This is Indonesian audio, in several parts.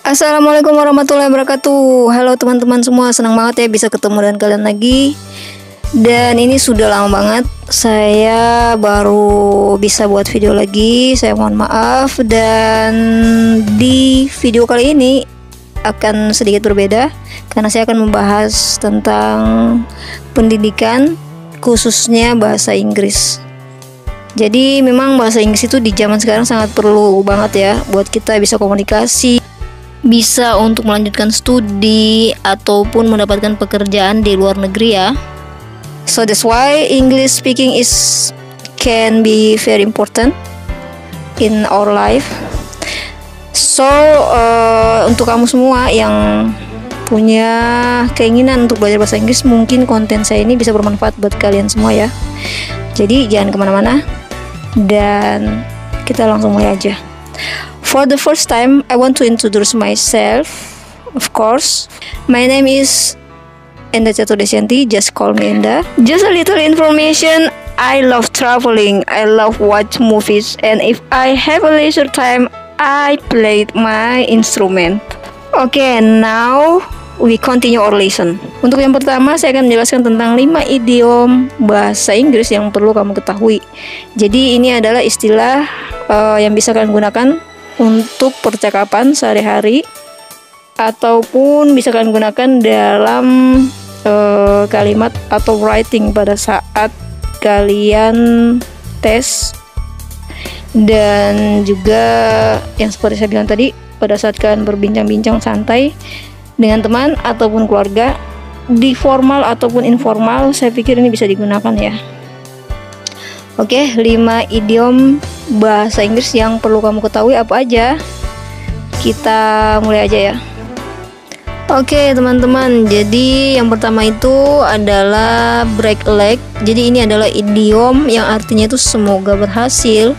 Assalamualaikum warahmatullahi wabarakatuh. Halo teman-teman semua, senang banget ya bisa ketemu dengan kalian lagi. Dan ini sudah lama banget saya baru bisa buat video lagi. Saya mohon maaf. Dan di video kali ini akan sedikit berbeda karena saya akan membahas tentang pendidikan, khususnya bahasa Inggris. Jadi memang bahasa Inggris itu di zaman sekarang sangat perlu banget ya buat kita bisa komunikasi, bisa untuk melanjutkan studi ataupun mendapatkan pekerjaan di luar negeri ya. So that's why English speaking can be very important in our life. So untuk kamu semua yang punya keinginan untuk belajar bahasa Inggris, mungkin konten saya ini bisa bermanfaat buat kalian semua ya. Jadi jangan kemana-mana dan kita langsung mulai aja. For the first time, I want to introduce myself. Of course, my name is Enda Chaturdesyanti. Just call me Enda. Just a little information. I love traveling. I love watch movies, and if I have a leisure time, I played my instrument. Okay, now we continue our lesson. Untuk yang pertama, saya akan menjelaskan tentang 5 idiom bahasa Inggris yang perlu kamu ketahui. Jadi ini adalah istilah yang bisa kalian gunakan untuk percakapan sehari-hari ataupun bisa kalian gunakan dalam kalimat atau writing pada saat kalian tes, dan juga yang seperti saya bilang tadi pada saat kalian berbincang-bincang santai dengan teman ataupun keluarga, di formal ataupun informal. Saya pikir ini bisa digunakan ya. Oke, 5 idiom bahasa Inggris yang perlu kamu ketahui apa aja. Kita mulai aja ya. Oke teman-teman, jadi yang pertama itu adalah break a leg. Jadi ini adalah idiom yang artinya itu semoga berhasil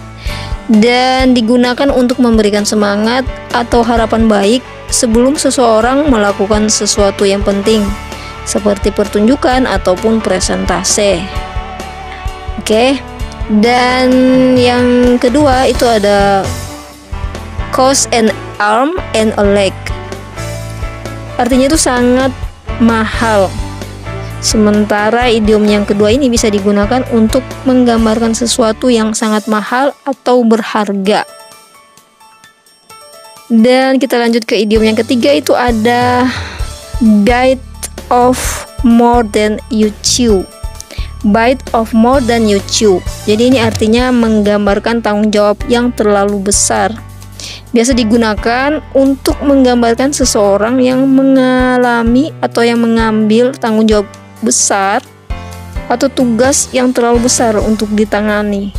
dan digunakan untuk memberikan semangat atau harapan baik sebelum seseorang melakukan sesuatu yang penting seperti pertunjukan ataupun presentase. Oke. Dan yang kedua itu ada cost an arm and a leg. Artinya itu sangat mahal. Sementara idiom yang kedua ini bisa digunakan untuk menggambarkan sesuatu yang sangat mahal atau berharga. Dan kita lanjut ke idiom yang ketiga, itu ada bite of more than you chew. Bite of more than you chew. Jadi ini artinya menggambarkan tanggung jawab yang terlalu besar. Biasa digunakan untuk menggambarkan seseorang yang mengalami atau yang mengambil tanggung jawab besar atau tugas yang terlalu besar untuk ditangani.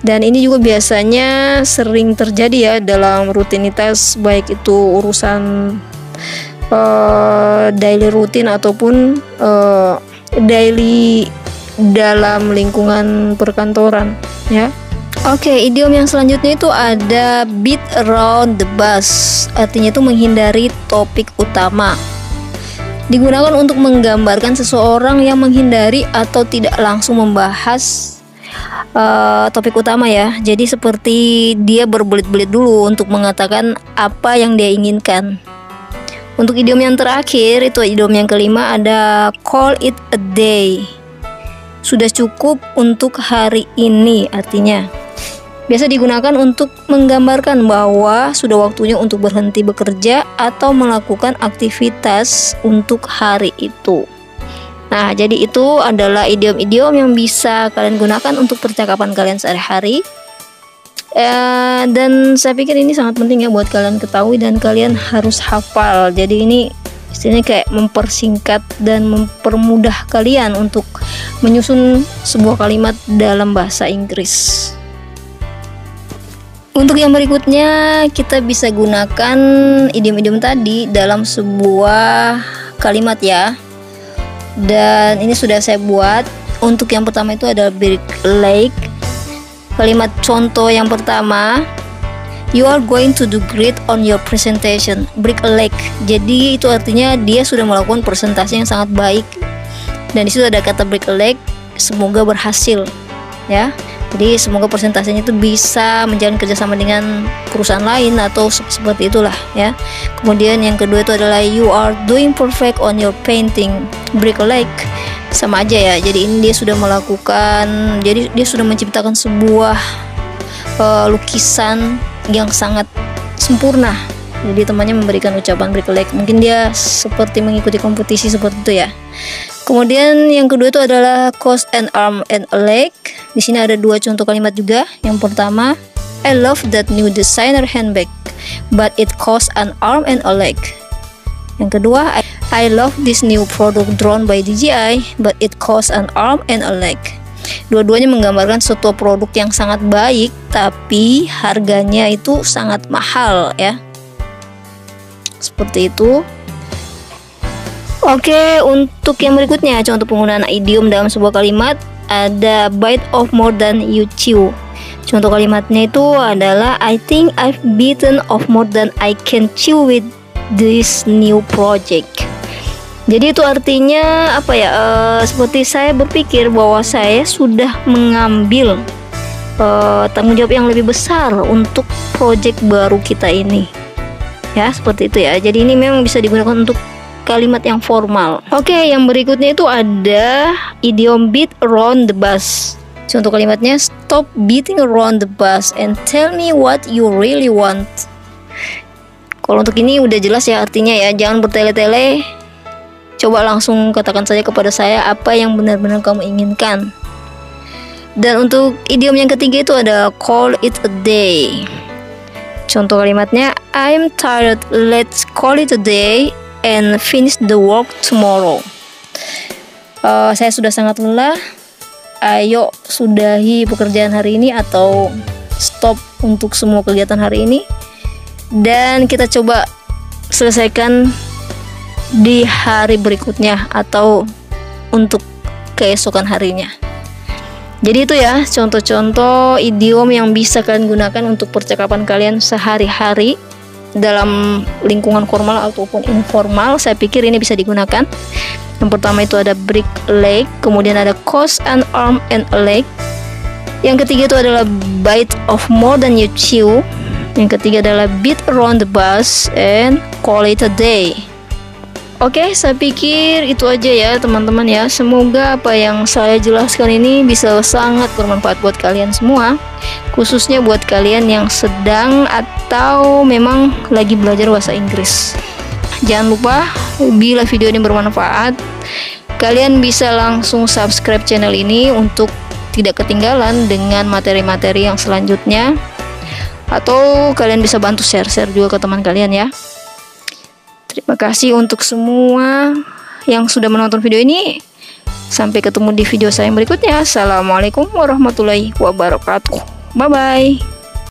Dan ini juga biasanya sering terjadi ya dalam rutinitas, baik itu urusan daily rutin ataupun daily dalam lingkungan perkantoran ya. Oke, idiom yang selanjutnya itu ada beat around the bus. Artinya itu menghindari topik utama. Digunakan untuk menggambarkan seseorang yang menghindari atau tidak langsung membahas topik utama ya. Jadi seperti dia berbelit-belit dulu untuk mengatakan apa yang dia inginkan. Untuk idiom yang terakhir, itu idiom yang kelima, ada call it a day. Sudah cukup untuk hari ini artinya. Biasa digunakan untuk menggambarkan bahwa sudah waktunya untuk berhenti bekerja atau melakukan aktivitas untuk hari itu. Nah, jadi itu adalah idiom-idiom yang bisa kalian gunakan untuk percakapan kalian sehari-hari. Dan saya pikir ini sangat penting ya buat kalian ketahui dan kalian harus hafal. Jadi ini istilahnya kayak mempersingkat dan mempermudah kalian untuk menyusun sebuah kalimat dalam bahasa Inggris. Untuk yang berikutnya, kita bisa gunakan idiom-idiom tadi dalam sebuah kalimat ya. Dan ini sudah saya buat. Untuk yang pertama itu ada break a leg. Kalimat contoh yang pertama, you are going to do great on your presentation. Break a leg. Jadi itu artinya dia sudah melakukan presentasi yang sangat baik. Dan di situ ada kata break a leg, semoga berhasil ya. Jadi semoga persentasenya itu bisa menjalin kerjasama dengan perusahaan lain atau seperti itulah ya. Kemudian yang kedua itu adalah you are doing perfect on your painting. Break a leg. Sama aja ya. Jadi ini dia sudah melakukan, jadi dia sudah menciptakan sebuah lukisan yang sangat sempurna. Jadi temannya memberikan ucapan break a leg. Mungkin dia seperti mengikuti kompetisi seperti itu ya. Kemudian yang kedua itu adalah cost an arm and a leg. Di sini ada dua contoh kalimat juga. Yang pertama, I love that new designer handbag, but it costs an arm and a leg. Yang kedua, I love this new product drawn by DJI, but it costs an arm and a leg. Dua-duanya menggambarkan suatu produk yang sangat baik, tapi harganya itu sangat mahal ya. Seperti itu. Oke, untuk yang berikutnya, contoh penggunaan idiom dalam sebuah kalimat, ada bite off more than you chew. Contoh kalimatnya itu adalah I think I've bitten off more than I can chew with this new project. Jadi itu artinya apa ya? Seperti saya berpikir bahwa saya sudah mengambil tanggung jawab yang lebih besar untuk project baru kita ini. Ya, seperti itu ya. Jadi ini memang bisa digunakan untuk kalimat yang formal. Oke, yang berikutnya itu ada idiom beat around the bush. Contoh kalimatnya, stop beating around the bush and tell me what you really want. Kalau untuk ini udah jelas ya artinya ya, jangan bertele-tele. Coba langsung katakan saja kepada saya apa yang benar-benar kamu inginkan. Dan untuk idiom yang ketiga itu ada call it a day. Contoh kalimatnya, I'm tired, let's call it a day and finish the work tomorrow. Saya sudah sangat lelah, ayo sudahi pekerjaan hari ini atau stop untuk semua kegiatan hari ini dan kita coba selesaikan di hari berikutnya atau untuk keesokan harinya. Jadi itu ya contoh-contoh idiom yang bisa kalian gunakan untuk percakapan kalian sehari-hari dalam lingkungan formal ataupun informal. Saya pikir ini bisa digunakan. Yang pertama itu ada break leg, kemudian ada cost an arm and a leg. Yang ketiga itu adalah bite off more than you chew. Yang ketiga adalah beat around the bush and call it a day. Oke, saya pikir itu aja ya teman-teman ya. Semoga apa yang saya jelaskan ini bisa sangat bermanfaat buat kalian semua, khususnya buat kalian yang sedang atau memang lagi belajar bahasa Inggris. Jangan lupa, bila video ini bermanfaat, kalian bisa langsung subscribe channel ini untuk tidak ketinggalan dengan materi-materi yang selanjutnya. Atau kalian bisa bantu share-share juga ke teman kalian ya. Terima kasih untuk semua yang sudah menonton video ini. Sampai ketemu di video saya yang berikutnya. Assalamualaikum warahmatullahi wabarakatuh. Bye-bye.